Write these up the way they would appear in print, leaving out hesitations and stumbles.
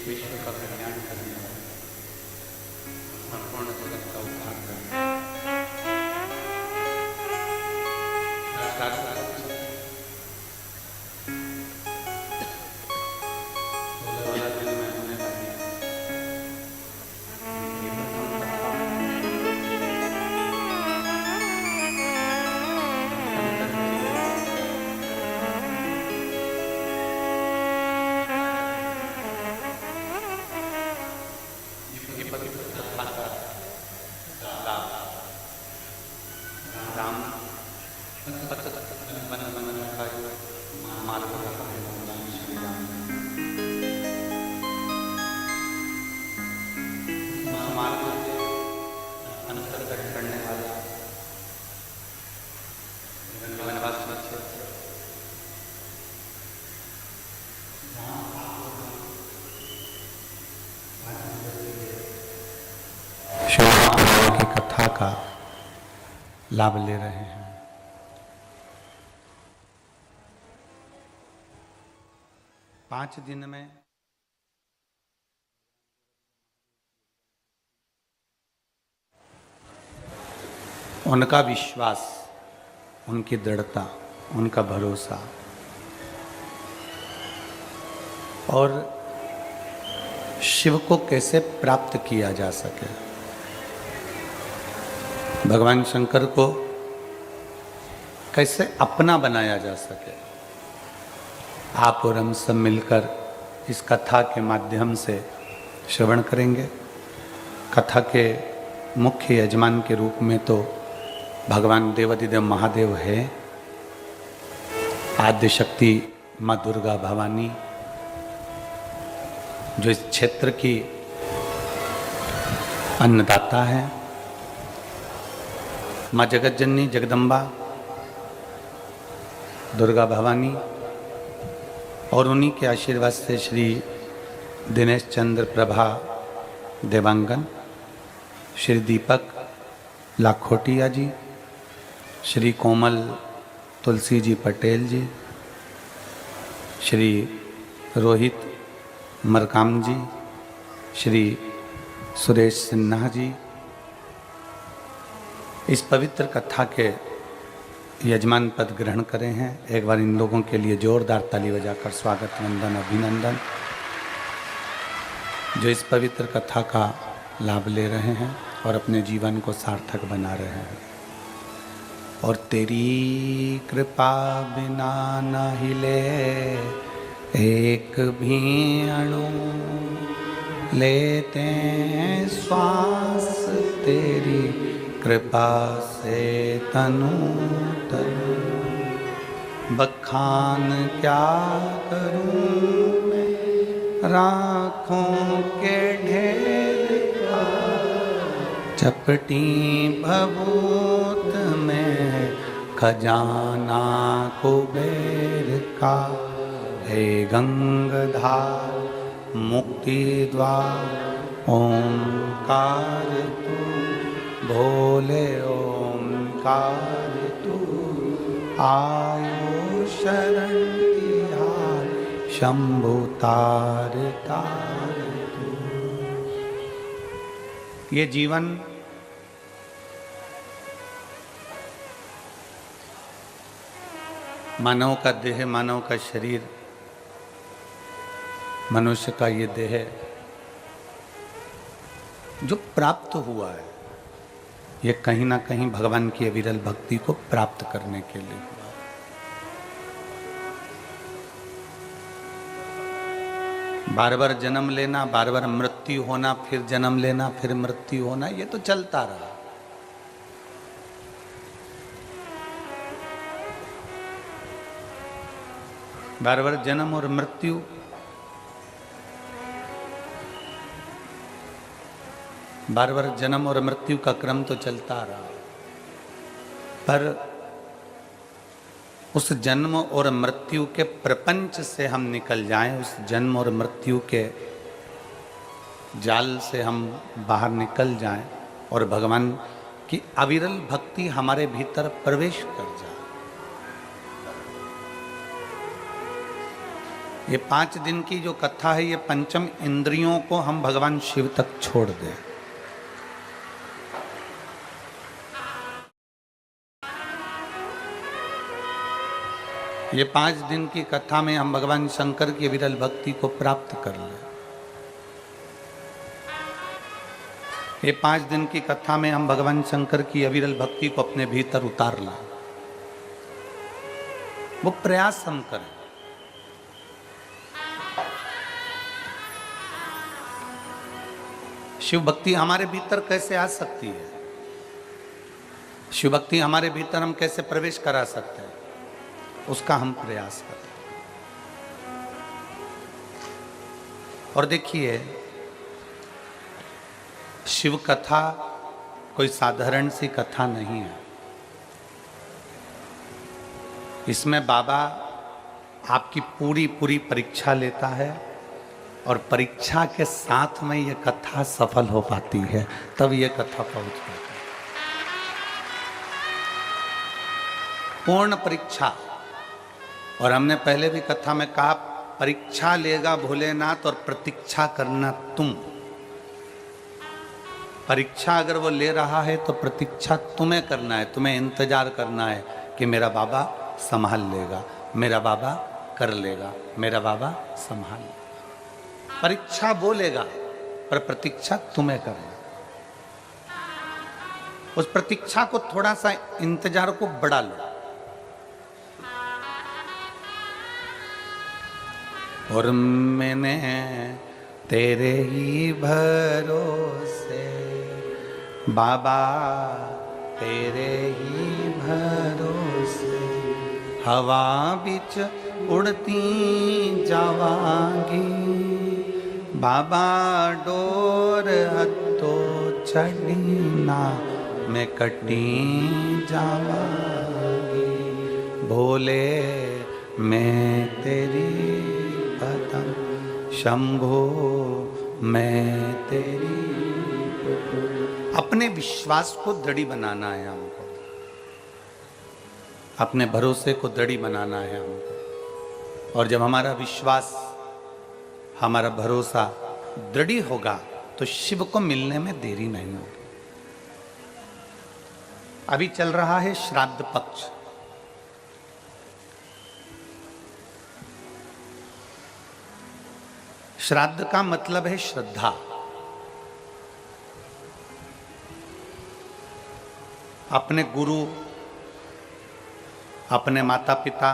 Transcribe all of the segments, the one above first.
विश्व का कल्याण करने वाला, संपूर्ण जगत का उद्धार करने की कथा का लाभ ले रहे हैं। पांच दिन में उनका विश्वास, उनकी दृढ़ता, उनका भरोसा और शिव को कैसे प्राप्त किया जा सके, भगवान शंकर को कैसे अपना बनाया जा सके, आप और हम सब मिलकर इस कथा के माध्यम से श्रवण करेंगे। कथा के मुख्य यजमान के रूप में तो भगवान देवाधिदेव महादेव है, आद्य शक्ति माँ दुर्गा भवानी जो इस क्षेत्र की अन्नदाता है, माँ जगत जननी जगदम्बा दुर्गा भवानी और उन्हीं के आशीर्वाद से श्री दिनेश चंद्र प्रभा देवांगन, श्री दीपक लाखोटिया जी, श्री कोमल तुलसी जी पटेल जी, श्री रोहित मरकाम जी, श्री सुरेश सिन्हा जी इस पवित्र कथा के यजमान पद ग्रहण करे हैं। एक बार इन लोगों के लिए जोरदार ताली बजाकर स्वागत, वंदन, अभिनंदन, जो इस पवित्र कथा का लाभ ले रहे हैं और अपने जीवन को सार्थक बना रहे हैं। और तेरी कृपा बिना न हिले एक भी अणु, लेते हैं श्वास तेरी कृपा से तनु तनु, बखान क्या करूं मैं राखों के ढेर का, चपटी भभूत में खजाना कुबेर का, हे गंगाधार मुक्ति द्वार ओंकार तू, भोले ओंकार तू, आयो शरण तिहार शंभु तार तार तू। ये जीवन मानव का देह, मानव का शरीर, मनुष्य का ये देह जो प्राप्त हुआ है, ये कहीं ना कहीं भगवान की अविरल भक्ति को प्राप्त करने के लिए हुआ। बार बार जन्म लेना, बार बार मृत्यु होना, फिर जन्म लेना, फिर मृत्यु होना, ये तो चलता रहा। बार बार जन्म और मृत्यु, बार बार जन्म और मृत्यु का क्रम तो चलता रहा, पर उस जन्म और मृत्यु के प्रपंच से हम निकल जाएं, उस जन्म और मृत्यु के जाल से हम बाहर निकल जाएं और भगवान की अविरल भक्ति हमारे भीतर प्रवेश कर जाए। ये 5 दिन की जो कथा है, ये पंचम इंद्रियों को हम भगवान शिव तक छोड़ दें। ये 5 दिन की कथा में हम भगवान शंकर की विरल भक्ति को प्राप्त कर लें। ये 5 दिन की कथा में हम भगवान शंकर की अविरल भक्ति को अपने भीतर उतार लें। वो प्रयास हम करें। शिव भक्ति हमारे भीतर कैसे आ सकती है? शिव भक्ति हमारे भीतर हम कैसे प्रवेश करा सकते हैं? उसका हम प्रयास करें। और देखिए, शिव कथा कोई साधारण सी कथा नहीं है। इसमें बाबा आपकी पूरी पूरी परीक्षा लेता है और परीक्षा के साथ में ये कथा सफल हो पाती है, तब ये कथा पहुंच पाती है। पूर्ण परीक्षा। और हमने पहले भी कथा में कहा, परीक्षा लेगा भोलेनाथ और प्रतीक्षा करना तुम। परीक्षा अगर वो ले रहा है तो प्रतीक्षा तुम्हें करना है, तुम्हें इंतजार करना है कि मेरा बाबा संभाल लेगा, मेरा बाबा कर लेगा, मेरा बाबा संभाल लेगा। परीक्षा वो लेगा पर प्रतीक्षा तुम्हें करना। उस प्रतीक्षा को थोड़ा सा इंतजार को बढ़ा लो। और मैंने तेरे ही भरोसे बाबा, तेरे ही भरोसे हवा बिच उड़ती जावांगी। बाबा डोर हत्तो चढ़ी ना मैं कटी जावांगी। भोले मैं तेरी शंभो मैं तेरी। अपने विश्वास को दृढ़ बनाना है हमको, अपने भरोसे को दृढ़ बनाना है हमको। और जब हमारा विश्वास, हमारा भरोसा दृढ़ होगा तो शिव को मिलने में देरी नहीं होगी। अभी चल रहा है श्राद्ध पक्ष। श्राद्ध का मतलब है श्रद्धा। अपने गुरु, अपने माता पिता,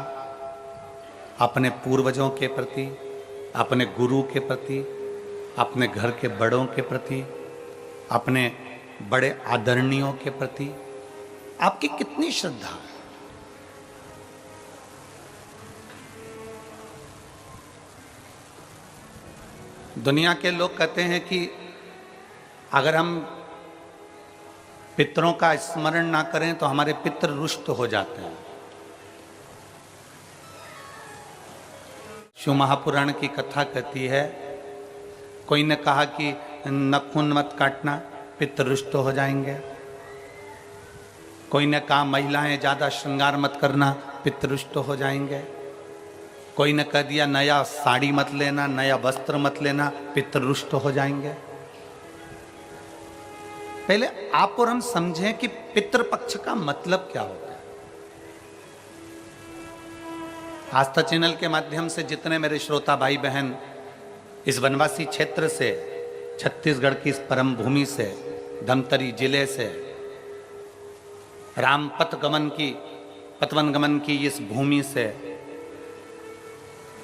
अपने पूर्वजों के प्रति, अपने गुरु के प्रति, अपने घर के बड़ों के प्रति, अपने बड़े आदरणीयों के प्रति आपकी कितनी श्रद्धा है? दुनिया के लोग कहते हैं कि अगर हम पितरों का स्मरण ना करें तो हमारे पितर रुष्ट हो जाते हैं। शिव महापुराण की कथा कहती है, कोई ने कहा कि नाखून मत काटना, पितर रुष्ट हो जाएंगे। कोई ने कहा महिलाएं ज्यादा श्रृंगार मत करना, पितर रुष्ट हो जाएंगे। कोई ने कह दिया नया साड़ी मत लेना, नया वस्त्र मत लेना, पितर रुष्ट हो जाएंगे। पहले आप और हम समझें कि पितृपक्ष का मतलब क्या होता है। आस्था चैनल के माध्यम से जितने मेरे श्रोता भाई बहन इस वनवासी क्षेत्र से, छत्तीसगढ़ की इस परम भूमि से, धमतरी जिले से, राम पतवन गमन की इस भूमि से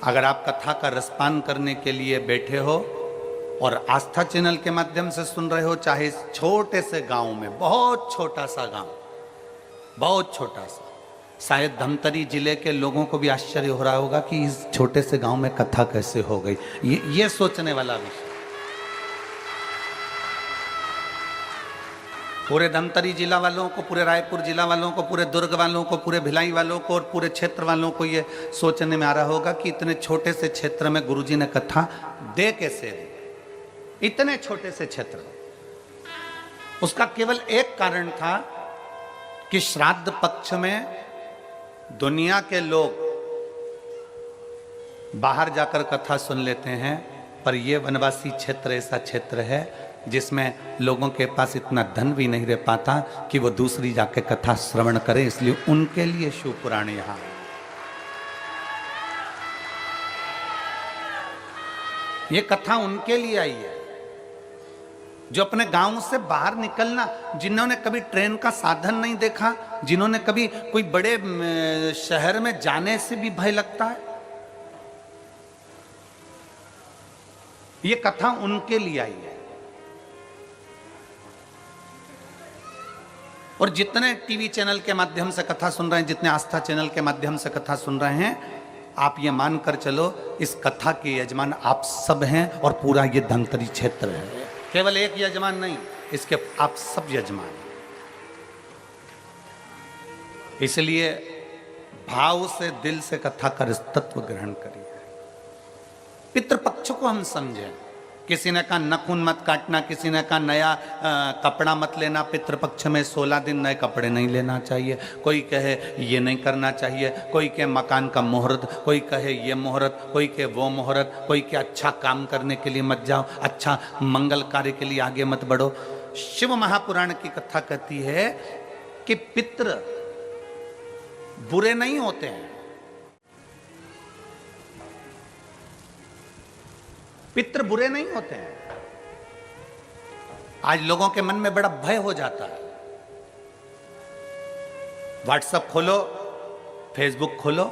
अगर आप कथा का रसपान करने के लिए बैठे हो और आस्था चैनल के माध्यम से सुन रहे हो, चाहे इस छोटे से गांव में, बहुत छोटा सा गांव, बहुत छोटा सा, शायद धमतरी जिले के लोगों को भी आश्चर्य हो रहा होगा कि इस छोटे से गांव में कथा कैसे हो गई। ये सोचने वाला विषय। पूरे धमतरी जिला वालों को, पूरे रायपुर जिला वालों को, पूरे दुर्ग वालों को, पूरे भिलाई वालों को और पूरे क्षेत्र वालों को ये सोचने में आ रहा होगा कि इतने छोटे से क्षेत्र में गुरुजी ने कथा दे कैसे दी। इतने छोटे से क्षेत्र में उसका केवल एक कारण था कि श्राद्ध पक्ष में दुनिया के लोग बाहर जाकर कथा सुन लेते हैं, पर यह वनवासी क्षेत्र ऐसा क्षेत्र है जिसमें लोगों के पास इतना धन भी नहीं रह पाता कि वो दूसरी जाके कथा श्रवण करें, इसलिए उनके लिए शिव पुराण यहां। ये कथा उनके लिए आई है जो अपने गांव से बाहर निकलना, जिन्होंने कभी ट्रेन का साधन नहीं देखा, जिन्होंने कभी कोई बड़े शहर में जाने से भी भय लगता है, ये कथा उनके लिए आई है। और जितने टीवी चैनल के माध्यम से कथा सुन रहे हैं, जितने आस्था चैनल के माध्यम से कथा सुन रहे हैं, आप ये मानकर चलो इस कथा के यजमान आप सब हैं और पूरा ये धमतरी क्षेत्र है। केवल एक यजमान नहीं, इसके आप सब यजमान। इसलिए भाव से, दिल से कथा का तत्व ग्रहण करिए। पितृपक्ष को हम समझें। किसी ने कहा नखून मत काटना, किसी ने कहा नया कपड़ा मत लेना, पितृपक्ष में 16 दिन नए कपड़े नहीं लेना चाहिए। कोई कहे ये नहीं करना चाहिए, कोई कहे मकान का मुहूर्त, कोई कहे ये मुहूर्त, कोई कहे वो मुहूर्त, कोई कहे अच्छा काम करने के लिए मत जाओ, अच्छा मंगल कार्य के लिए आगे मत बढ़ो। शिव महापुराण की कथा कहती है कि पितृ बुरे नहीं होते हैं, पितृ बुरे नहीं होते हैं। आज लोगों के मन में बड़ा भय हो जाता है। व्हाट्सएप खोलो, फेसबुक खोलो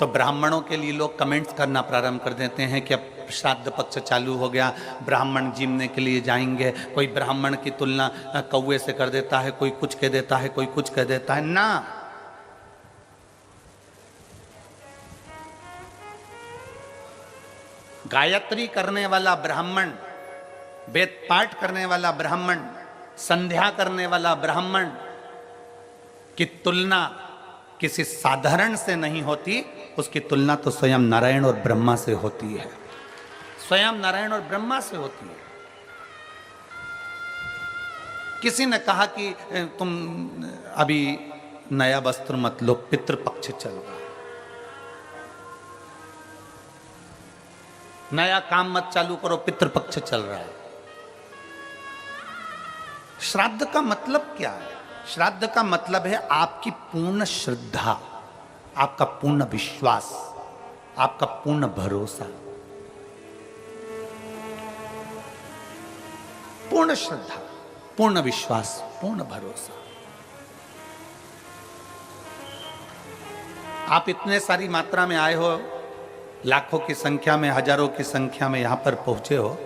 तो ब्राह्मणों के लिए लोग कमेंट्स करना प्रारंभ कर देते हैं कि अब श्राद्ध पक्ष चालू हो गया, ब्राह्मण जीमने के लिए जाएंगे। कोई ब्राह्मण की तुलना कौवे से कर देता है, कोई कुछ कह देता है, कोई कुछ कह देता है। ना, गायत्री करने वाला ब्राह्मण, वेद पाठ करने वाला ब्राह्मण, संध्या करने वाला ब्राह्मण की तुलना किसी साधारण से नहीं होती, उसकी तुलना तो स्वयं नारायण और ब्रह्मा से होती है, स्वयं नारायण और ब्रह्मा से होती है। किसी ने कहा कि तुम अभी नया वस्त्र मत लो, पितृपक्ष चल रहा है, नया काम मत चालू करो, पितृपक्ष चल रहा है। श्राद्ध का मतलब क्या है? श्राद्ध का मतलब है आपकी पूर्ण श्रद्धा, आपका पूर्ण विश्वास, आपका पूर्ण भरोसा। पूर्ण श्रद्धा, पूर्ण विश्वास, पूर्ण भरोसा। आप इतने सारी मात्रा में आए हो, लाखों की संख्या में, हजारों की संख्या में यहां पर पहुंचे हो।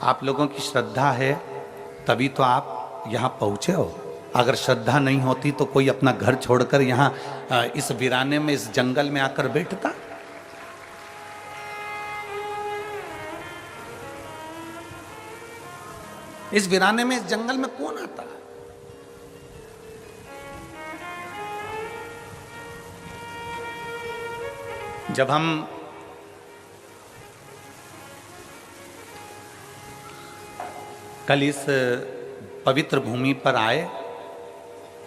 आप लोगों की श्रद्धा है तभी तो आप यहां पहुंचे हो। अगर श्रद्धा नहीं होती तो कोई अपना घर छोड़कर यहां इस वीराने में, इस जंगल में आकर बैठता? इस वीराने में, इस जंगल में कौन आता? जब हम कल इस पवित्र भूमि पर आए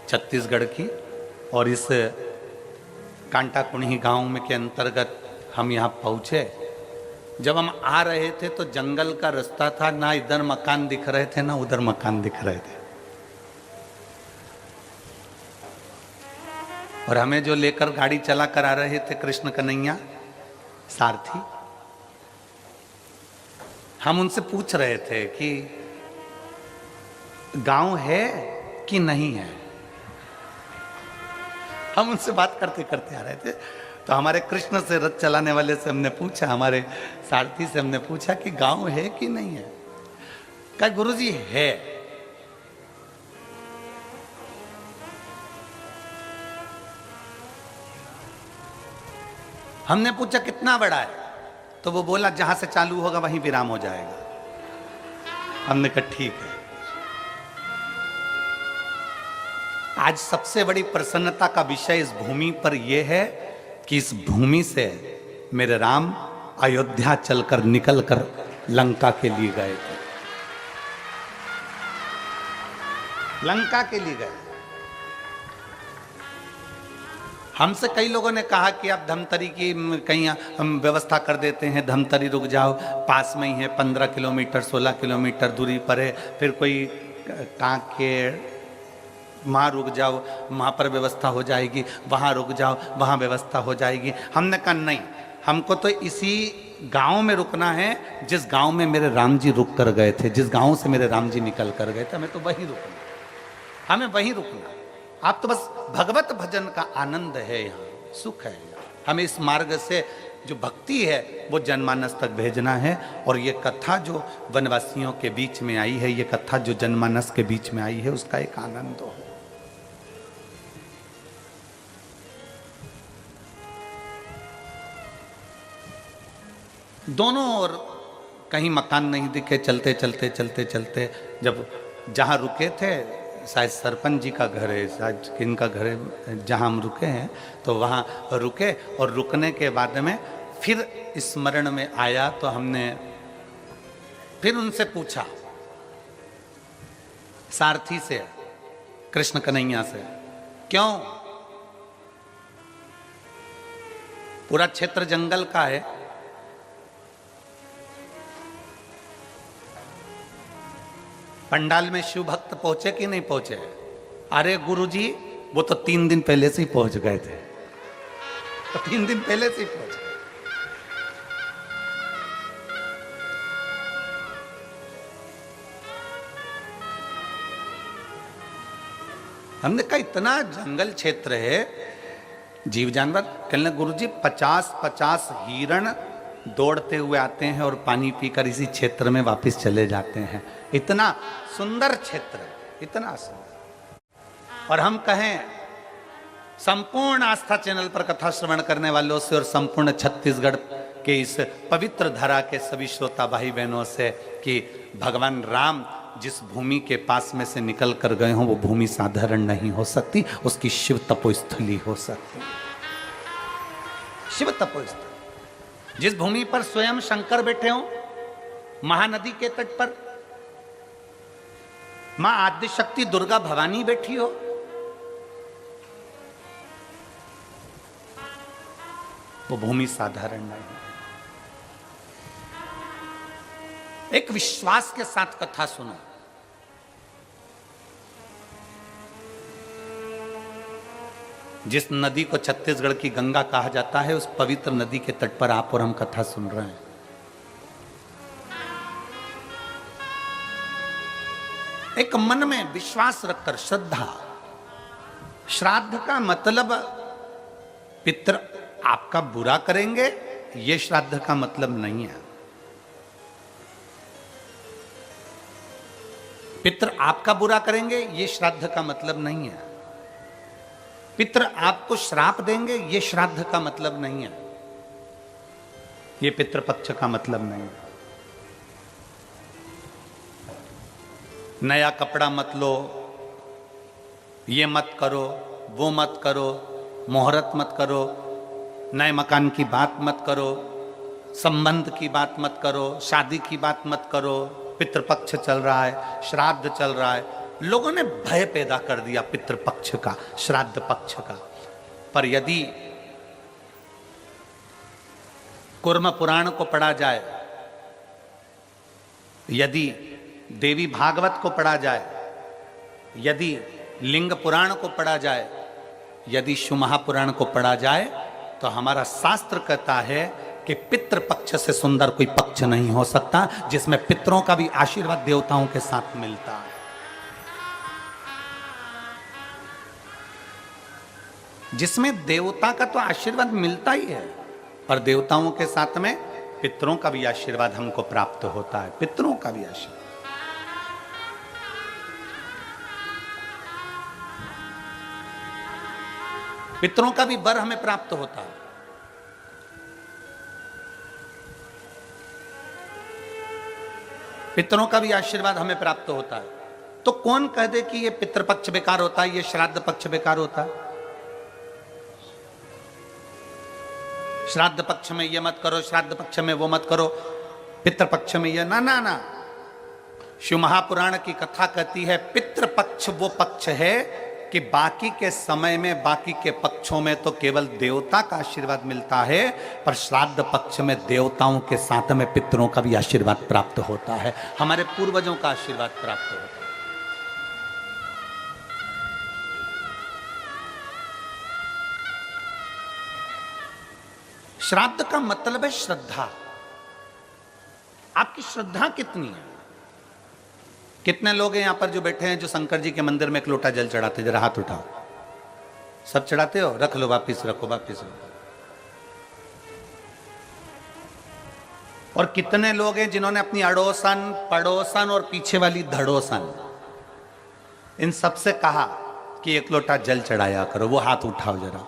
छत्तीसगढ़ की, और इस कांटा कुणी गांव में के अंतर्गत हम यहाँ पहुँचे। जब हम आ रहे थे तो जंगल का रास्ता था, ना इधर मकान दिख रहे थे ना उधर मकान दिख रहे थे, और हमें जो लेकर गाड़ी चला कर आ रहे थे कृष्ण कन्हैया सारथी, हम उनसे पूछ रहे थे कि गांव है कि नहीं है। हम उनसे बात करते करते आ रहे थे तो हमारे कृष्ण से रथ चलाने वाले से हमने पूछा, हमारे सारथी से हमने पूछा कि गांव है कि नहीं है। कहा गुरुजी है। हमने पूछा कितना बड़ा है, तो वो बोला जहां से चालू होगा वहीं विराम हो जाएगा। हमने कहा ठीक है। आज सबसे बड़ी प्रसन्नता का विषय इस भूमि पर यह है कि इस भूमि से मेरे राम अयोध्या चलकर निकलकर लंका के लिए गए थे, लंका के लिए गए। हमसे कई लोगों ने कहा कि आप धमतरी की कहीं हम व्यवस्था कर देते हैं, धमतरी रुक जाओ, पास में ही है, 15 किलोमीटर 16 किलोमीटर दूरी पर है, फिर कोई कांकेर वहाँ रुक जाओ, वहाँ पर व्यवस्था हो जाएगी, वहाँ रुक जाओ, वहाँ व्यवस्था हो जाएगी। हमने कहा नहीं, हमको तो इसी गांव में रुकना है जिस गांव में मेरे राम जी रुक कर गए थे, जिस गांव से मेरे राम जी निकल कर गए थे, हमें तो वहीं रुकना, हमें वहीं रुकना। आप तो बस भगवत भजन का आनंद है, यहाँ सुख है। हमें इस मार्ग से जो भक्ति है वो जनमानस तक भेजना है। और ये कथा जो वनवासियों के बीच में आई है, ये कथा जो जनमानस के बीच में आई है, उसका एक आनंद हो। दोनों ओर कहीं मकान नहीं दिखे, चलते चलते चलते चलते जब जहाँ रुके थे, शायद सरपंच जी का घर है, शायद किनका घर है, जहाँ हम रुके हैं, तो वहाँ रुके। और रुकने के बाद में फिर स्मरण में आया तो हमने फिर उनसे पूछा, सारथी से, कृष्ण कन्हैया से, क्यों पूरा क्षेत्र जंगल का है, पंडाल में शिव भक्त पहुंचे कि नहीं पहुंचे? अरे गुरुजी, वो तो 3 दिन पहले से ही पहुंच गए थे, तो 3 दिन पहले से ही पहुंच गए। हमने कहा इतना जंगल क्षेत्र है, जीव जानवर, कहने गुरुजी 50-50 हिरण दौड़ते हुए आते हैं और पानी पीकर इसी क्षेत्र में वापस चले जाते हैं। इतना सुंदर क्षेत्र, इतना सुंदर। और हम कहें संपूर्ण आस्था चैनल पर कथा श्रवण करने वालों से और संपूर्ण छत्तीसगढ़ के इस पवित्र धरा के सभी श्रोता भाई बहनों से कि भगवान राम जिस भूमि के पास में से निकल कर गए हों, वो भूमि साधारण नहीं हो सकती, उसकी शिव तपोस्थली हो सकती। शिव तपोस्थली, जिस भूमि पर स्वयं शंकर बैठे हों, महानदी के तट पर मां आदिशक्ति दुर्गा भवानी बैठी हो, वो भूमि साधारण नहीं। एक विश्वास के साथ कथा सुनो। जिस नदी को छत्तीसगढ़ की गंगा कहा जाता है, उस पवित्र नदी के तट पर आप और हम कथा सुन रहे हैं। एक मन में विश्वास रखकर, श्रद्धा। श्राद्ध का मतलब पितर आपका बुरा करेंगे, ये श्राद्ध का मतलब नहीं है। पितर आपका बुरा करेंगे, ये श्राद्ध का मतलब नहीं है। पितर आपको श्राप देंगे, ये श्राद्ध का मतलब नहीं है। ये पितृपक्ष का मतलब नहीं है। नया कपड़ा मत लो, ये मत करो, वो मत करो, मुहूर्त मत करो, नए मकान की बात मत करो, संबंध की बात मत करो, शादी की बात मत करो, पितृपक्ष चल रहा है, श्राद्ध चल रहा है। लोगों ने भय पैदा कर दिया पितृपक्ष का, श्राद्ध पक्ष का। पर यदि कूर्म पुराण को पढ़ा जाए, यदि देवी भागवत को पढ़ा जाए, यदि लिंग पुराण को पढ़ा जाए, यदि शिव महापुराण को पढ़ा जाए, तो हमारा शास्त्र कहता है कि पितृपक्ष से सुंदर कोई पक्ष नहीं हो सकता, जिसमें पितरों का भी आशीर्वाद देवताओं के साथ मिलता है। जिसमें देवता का तो आशीर्वाद मिलता ही है, पर देवताओं के साथ में पितरों का भी आशीर्वाद हमको प्राप्त होता है। पितरों का भी आशीर्वाद, पितरों का भी वर हमें प्राप्त होता है। पितरों का भी आशीर्वाद हमें प्राप्त होता है। तो कौन कह दे कि ये पितृपक्ष बेकार होता है, ये श्राद्ध पक्ष बेकार होता है? श्राद्ध पक्ष में ये मत करो, श्राद्ध पक्ष में वो मत करो, पितृपक्ष में ये ना ना ना। शिव महापुराण की कथा कहती है पितृपक्ष वो पक्ष है कि बाकी के समय में, बाकी के पक्षों में तो केवल देवता का आशीर्वाद मिलता है, पर श्राद्ध पक्ष में देवताओं के साथ में पितरों का भी आशीर्वाद प्राप्त होता है, हमारे पूर्वजों का आशीर्वाद प्राप्त होता है। श्राद्ध का मतलब है श्रद्धा। आपकी श्रद्धा कितनी है? कितने लोग हैं यहां पर जो बैठे हैं जो शंकर जी के मंदिर में एक लोटा जल चढ़ाते? जरा हाथ उठाओ। सब चढ़ाते हो? रख लो, वापिस रखो, वापिस रखो। और कितने लोग हैं जिन्होंने अपनी अड़ोसन, पड़ोसन और पीछे वाली धड़ोसन, इन सबसे कहा कि एक लोटा जल चढ़ाया करो? वो हाथ उठाओ जरा,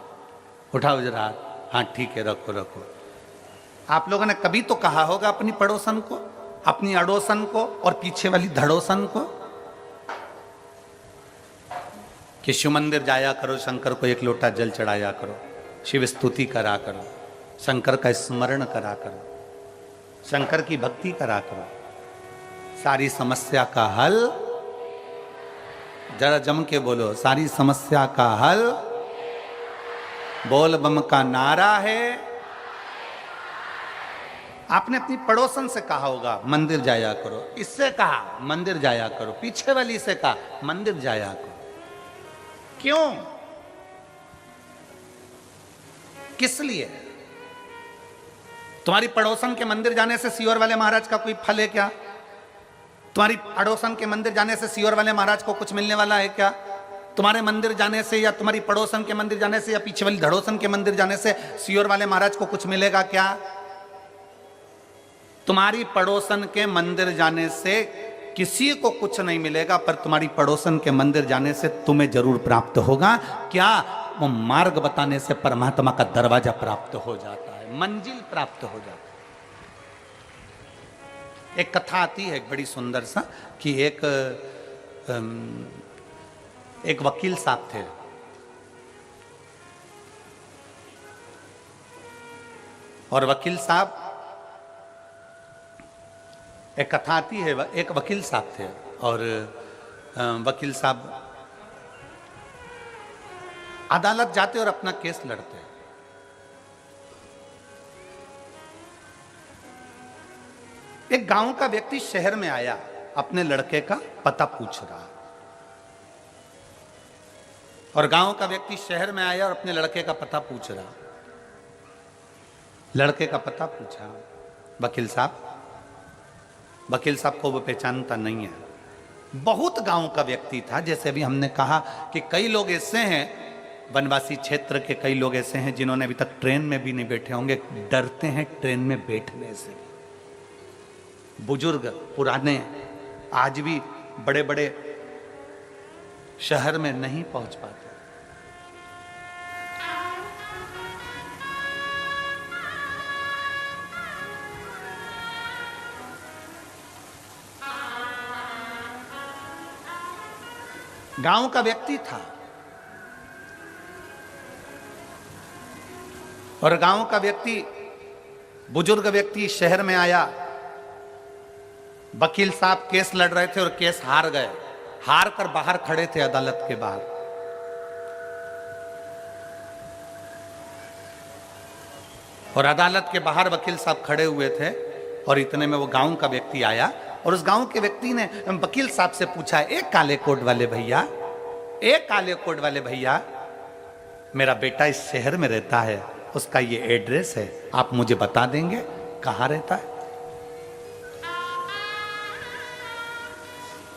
उठाओ जरा हाथ। हाँ ठीक है, रखो रखो। आप लोगों ने कभी तो कहा होगा अपनी पड़ोसन को, अपनी अड़ोसन को और पीछे वाली धड़ोसन को कि शिव मंदिर जाया करो, शंकर को एक लोटा जल चढ़ाया करो, शिव स्तुति करा करो, शंकर का स्मरण करा करो, शंकर की भक्ति करा करो, सारी समस्या का हल। जरा जम के बोलो, सारी समस्या का हल बोल बम का नारा है। आपने अपनी पड़ोसन से कहा होगा मंदिर जाया करो, इससे कहा मंदिर जाया करो, पीछे वाली से कहा मंदिर जाया करो। क्यों? किस लिए? तुम्हारी पड़ोसन के मंदिर जाने से सीहोर वाले महाराज का कोई फल है क्या? तुम्हारी पड़ोसन के मंदिर जाने से सीहोर वाले महाराज को कुछ मिलने वाला है क्या? तुम्हारे मंदिर जाने से या तुम्हारी पड़ोसन के मंदिर जाने से या पीछे वाली धड़ोसन के मंदिर जाने से सीहोर वाले महाराज को कुछ मिलेगा क्या? तुम्हारी पड़ोसन के मंदिर जाने से किसी को कुछ नहीं मिलेगा, पर तुम्हारी पड़ोसन के मंदिर जाने से तुम्हें जरूर प्राप्त होगा। क्या? वो मार्ग बताने से परमात्मा का दरवाजा प्राप्त हो जाता है, मंजिल प्राप्त हो जाता है। एक कथा आती है एक बड़ी सुंदर सा कि एक वकील साहब थे। और वकील साहब, एक कथा आती है, एक वकील साहब थे और वकील साहब अदालत जाते और अपना केस लड़ते। एक गांव का व्यक्ति शहर में आया, अपने लड़के का पता पूछ रहा। और गांव का व्यक्ति शहर में आया और अपने लड़के का पता पूछ रहा। लड़के का पता पूछा वकील साहब। वकील साहब को वो पहचानता नहीं है। बहुत गांव का व्यक्ति था, जैसे अभी हमने कहा कि कई लोग ऐसे हैं, वनवासी क्षेत्र के कई लोग ऐसे हैं जिन्होंने अभी तक ट्रेन में भी नहीं बैठे होंगे, डरते हैं ट्रेन में बैठने से। बुजुर्ग पुराने आज भी बड़े बड़े शहर में नहीं पहुंच पाते। गांव का व्यक्ति था और गांव का व्यक्ति, बुजुर्ग व्यक्ति शहर में आया। वकील साहब केस लड़ रहे थे और केस हार गए। हार कर बाहर खड़े थे अदालत के बाहर। और अदालत के बाहर वकील साहब खड़े हुए थे और इतने में वो गांव का व्यक्ति आया और उस गांव के व्यक्ति ने वकील साहब से पूछा, एक काले कोट वाले भैया, एक काले कोट वाले भैया, मेरा बेटा इस शहर में रहता है, उसका ये एड्रेस है, आप मुझे बता देंगे कहां रहता है?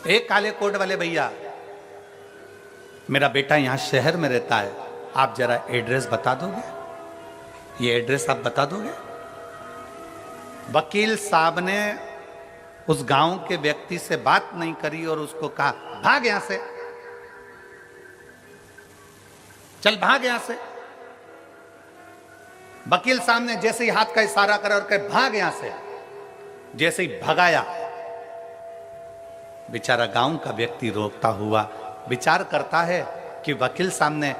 एक काले कोट वाले भैया, मेरा बेटा यहां शहर में रहता है, आप जरा एड्रेस बता दोगे? ये एड्रेस आप बता दोगे? वकील साहब ने उस गांव के व्यक्ति से बात नहीं करी और उसको कहा, भाग यहां से, चल भाग यहां से। वकील साहब ने जैसे ही हाथ का इशारा करा और कहे भाग यहां से, जैसे ही भगाया, बेचारा गांव का व्यक्ति रोकता हुआ विचार करता है कि वकील साहब ने,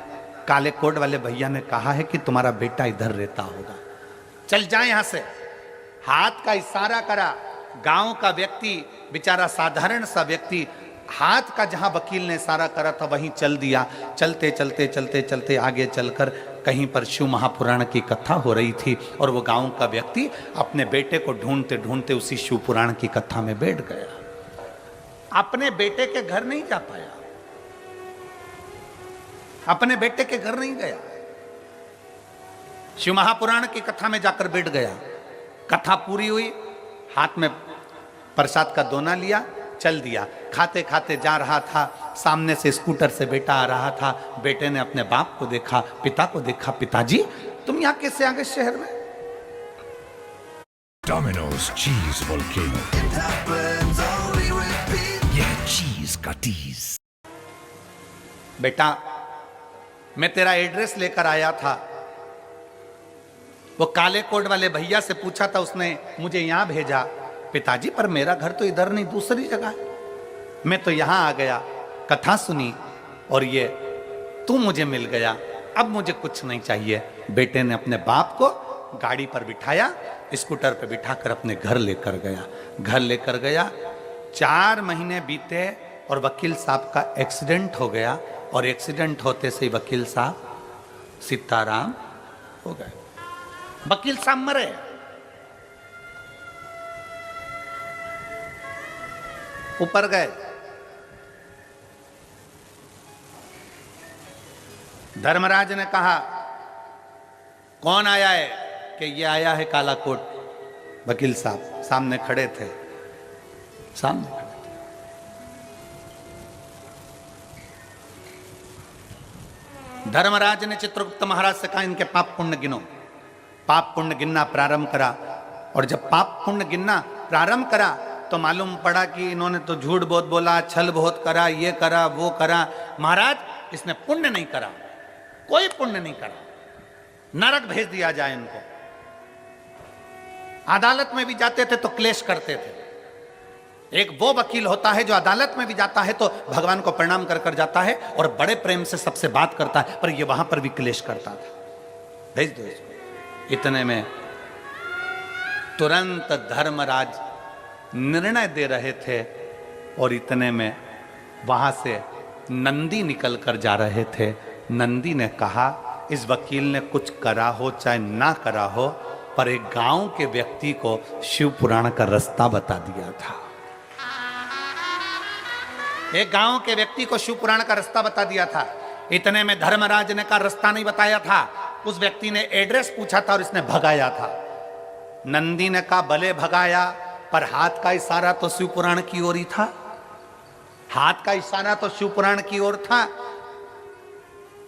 काले कोट वाले भैया ने कहा है कि तुम्हारा बेटा इधर रहता होगा, चल जाए यहां से। हाथ का इशारा करा। गांव का व्यक्ति, बेचारा साधारण सा व्यक्ति, हाथ का जहां वकील ने इशारा करा था वहीं चल दिया। चलते चलते चलते चलते आगे चलकर कहीं पर शिव महापुराण की कथा हो रही थी और वो गांव का व्यक्ति अपने बेटे को ढूंढते ढूंढते उसी शिव पुराण की कथा में बैठ गया। अपने बेटे के घर नहीं जा पाया, अपने बेटे के घर नहीं गया, शिव महापुराण की कथा में जाकर बैठ गया। कथा पूरी हुई, हाथ में प्रसाद का दोना लिया, चल दिया। खाते खाते जा रहा था, सामने से स्कूटर से बेटा आ रहा था। बेटे ने अपने बाप को देखा, पिता को देखा, पिताजी तुम यहां कैसे आ गए शहर में? Domino's cheese volcano. Yeah, cheese का tease. बेटा मैं तेरा एड्रेस लेकर आया था, वो काले कोट वाले भैया से पूछा था, उसने मुझे यहां भेजा। पिताजी पर मेरा घर तो इधर नहीं, दूसरी जगह है। मैं तो यहां आ गया, कथा सुनी और ये तू मुझे मिल गया, अब मुझे कुछ नहीं चाहिए। बेटे ने अपने बाप को गाड़ी पर बिठाया, स्कूटर पर बिठाकर अपने घर लेकर गया। घर लेकर गया, 4 महीने बीते और वकील साहब का एक्सीडेंट हो गया और एक्सीडेंट होते से ही वकील साहब सीताराम हो गए। वकील साहब मरे। ऊपर गए, धर्मराज ने कहा कौन आया है? कि ये आया है काला कोट। वकील साहब सामने खड़े थे, सामने खड़े थे। धर्मराज ने चित्रगुप्त महाराज से कहा इनके पाप पुण्य गिनो। पाप पुण्य गिनना प्रारंभ करा और जब पाप पुण्य गिनना प्रारंभ करा तो मालूम पड़ा कि इन्होंने तो झूठ बहुत बोला, छल बहुत करा, ये करा वो करा। महाराज इसने पुण्य नहीं करा, कोई पुण्य नहीं करा, नरक भेज दिया जाए इनको। अदालत में भी जाते थे तो क्लेश करते थे। एक वो वकील होता है जो अदालत में भी जाता है तो भगवान को प्रणाम कर कर जाता है और बड़े प्रेम से सबसे बात करता है, पर ये वहां पर भी क्लेश करता था। भेज दो इसको। इतने में तुरंत धर्मराज निर्णय दे रहे थे और इतने में वहां से नंदी निकल कर जा रहे थे। नंदी ने कहा इस वकील ने कुछ करा हो चाहे ना करा हो, पर एक गांव के व्यक्ति को शिव पुराण का रास्ता बता दिया था। एक गांव के व्यक्ति को शिव पुराण का रास्ता बता दिया था। इतने में धर्मराज ने कहा रास्ता नहीं बताया था, उस व्यक्ति ने एड्रेस पूछा था और इसने भगाया था। नंदी ने कहा भले भगाया, पर हाथ का इशारा तो शिव पुराण की ओर ही था। हाथ का इशारा तो शिव पुराण की ओर था।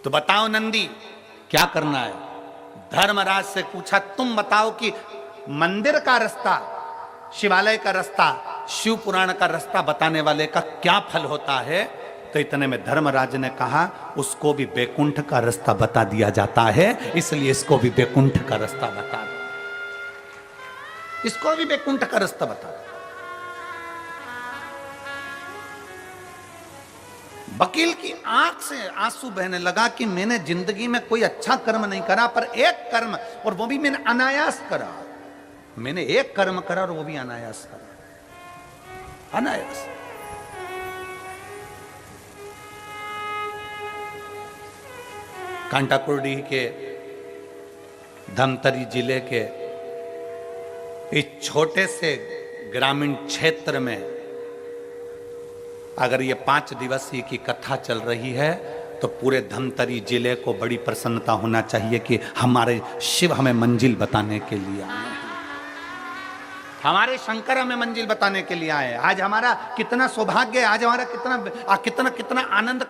तो बताओ नंदी क्या करना है? धर्मराज से पूछा तुम बताओ कि मंदिर का रास्ता, शिवालय का रास्ता, शिव पुराण का रास्ता बताने वाले का क्या फल होता है? तो इतने में धर्मराज ने कहा उसको भी बैकुंठ का रास्ता बता दिया जाता है, इसलिए इसको भी बैकुंठ का रास्ता बता दो, इसको भी बैकुंठ का रास्ता बता दो। वकील की आंख से आंसू बहने लगा कि मैंने जिंदगी में कोई अच्छा कर्म नहीं करा, पर एक कर्म, और वो भी मैंने अनायास करा। मैंने एक कर्म करा और वो भी अनायास करा, अनायास। कांटाकुर्डी के धमतरी जिले के इस छोटे से ग्रामीण क्षेत्र में अगर ये 5 दिवसीय की कथा चल रही है तो पूरे धमतरी जिले को बड़ी प्रसन्नता होना चाहिए कि हमारे शिव हमें मंजिल बताने के लिए आए हैं, हमारे शंकर हमें मंजिल बताने के लिए आए हैं। आज हमारा कितना सौभाग्य है, आज हमारा कितना कितना कितना आनंद